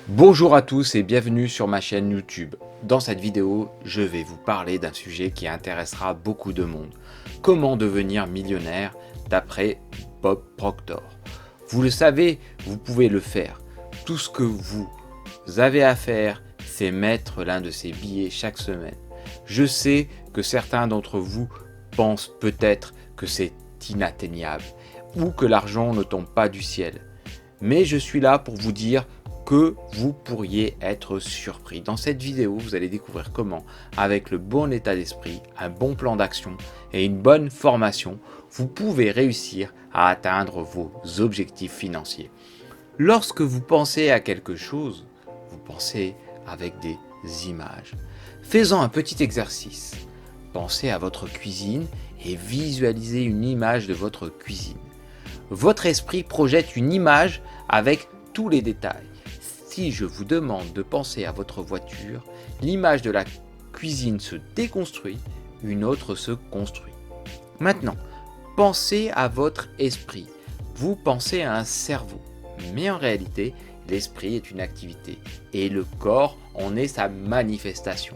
Bonjour à tous et bienvenue sur ma chaîne YouTube. Dans cette vidéo, je vais vous parler d'un sujet qui intéressera beaucoup de monde. Comment devenir millionnaire d'après Bob Proctor. Vous le savez, vous pouvez le faire. Tout ce que vous avez à faire, c'est mettre l'un de ces billets chaque semaine. Je sais que certains d'entre vous pensent peut-être que c'est inatteignable ou que l'argent ne tombe pas du ciel. Mais je suis là pour vous dire que vous pourriez être surpris. Dans cette vidéo, vous allez découvrir comment, avec le bon état d'esprit, un bon plan d'action et une bonne formation, vous pouvez réussir à atteindre vos objectifs financiers. Lorsque vous pensez à quelque chose, vous pensez avec des images. Faisons un petit exercice. Pensez à votre cuisine et visualisez une image de votre cuisine. Votre esprit projette une image avec tous les détails. Si je vous demande de penser à votre voiture, l'image de la cuisine se déconstruit, une autre se construit. Maintenant, pensez à votre esprit. Vous pensez à un cerveau, mais en réalité, l'esprit est une activité et le corps en est sa manifestation.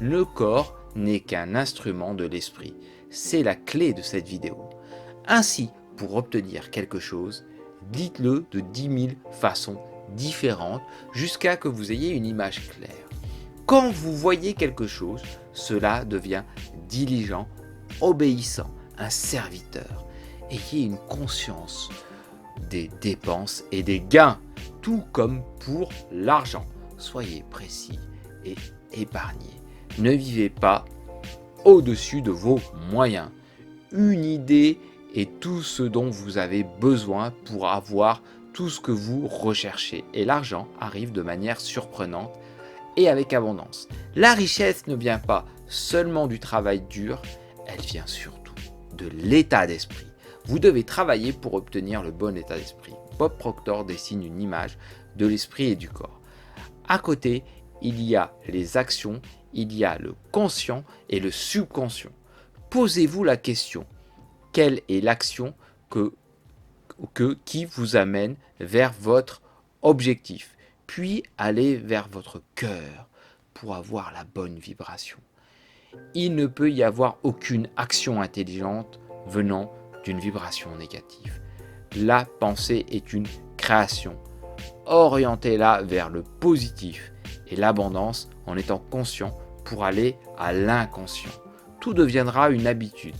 Le corps n'est qu'un instrument de l'esprit. C'est la clé de cette vidéo. Ainsi, pour obtenir quelque chose, dites-le de 10 000 façons différentes jusqu'à que vous ayez une image claire. Quand vous voyez quelque chose, cela devient diligent, obéissant, un serviteur. Ayez une conscience des dépenses et des gains, tout comme pour l'argent. Soyez précis et épargnez. Ne vivez pas au-dessus de vos moyens. Une idée est tout ce dont vous avez besoin pour avoir tout ce que vous recherchez. Et l'argent arrive de manière surprenante et avec abondance. La richesse ne vient pas seulement du travail dur, elle vient surtout de l'état d'esprit. Vous devez travailler pour obtenir le bon état d'esprit. Bob Proctor dessine une image de l'esprit et du corps. À côté, il y a les actions, il y a le conscient et le subconscient. Posez-vous la question, quelle est l'action qui vous amène vers votre objectif, puis allez vers votre cœur pour avoir la bonne vibration. Il ne peut y avoir aucune action intelligente venant d'une vibration négative. La pensée est une création. Orientez-la vers le positif et l'abondance en étant conscient pour aller à l'inconscient. Tout deviendra une habitude.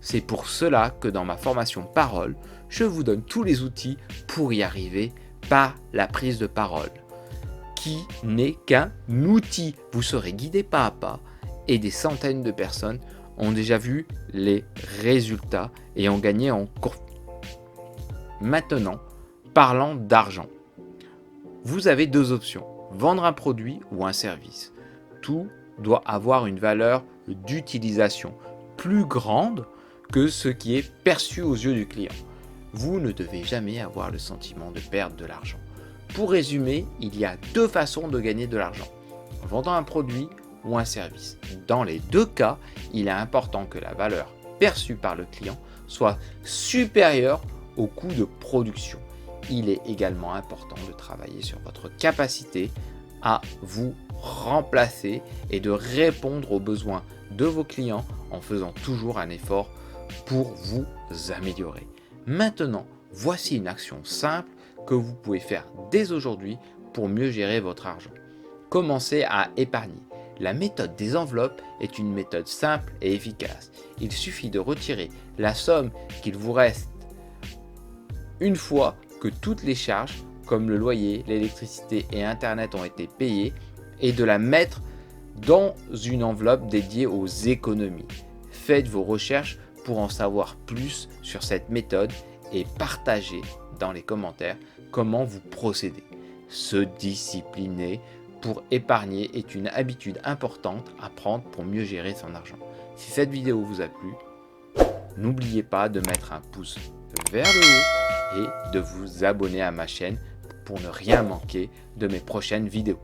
C'est pour cela que dans ma formation Parole, je vous donne tous les outils pour y arriver par la prise de parole, qui n'est qu'un outil. Vous serez guidé pas à pas et des centaines de personnes ont déjà vu les résultats et ont gagné en cours. Maintenant, parlant d'argent, vous avez deux options, vendre un produit ou un service. Tout doit avoir une valeur d'utilisation plus grande que ce qui est perçu aux yeux du client. Vous ne devez jamais avoir le sentiment de perdre de l'argent. Pour résumer, il y a deux façons de gagner de l'argent, en vendant un produit ou un service. Dans les deux cas, il est important que la valeur perçue par le client soit supérieure au coût de production. Il est également important de travailler sur votre capacité à vous remplacer et de répondre aux besoins de vos clients en faisant toujours un effort pour vous améliorer. Maintenant, voici une action simple que vous pouvez faire dès aujourd'hui pour mieux gérer votre argent. Commencez à épargner. La méthode des enveloppes est une méthode simple et efficace. Il suffit de retirer la somme qu'il vous reste une fois que toutes les charges, comme le loyer, l'électricité et Internet ont été payées, et de la mettre dans une enveloppe dédiée aux économies. Faites vos recherches pour en savoir plus sur cette méthode et partagez dans les commentaires comment vous procédez. Se discipliner pour épargner est une habitude importante à prendre pour mieux gérer son argent. Si cette vidéo vous a plu, n'oubliez pas de mettre un pouce vers le haut et de vous abonner à ma chaîne pour ne rien manquer de mes prochaines vidéos.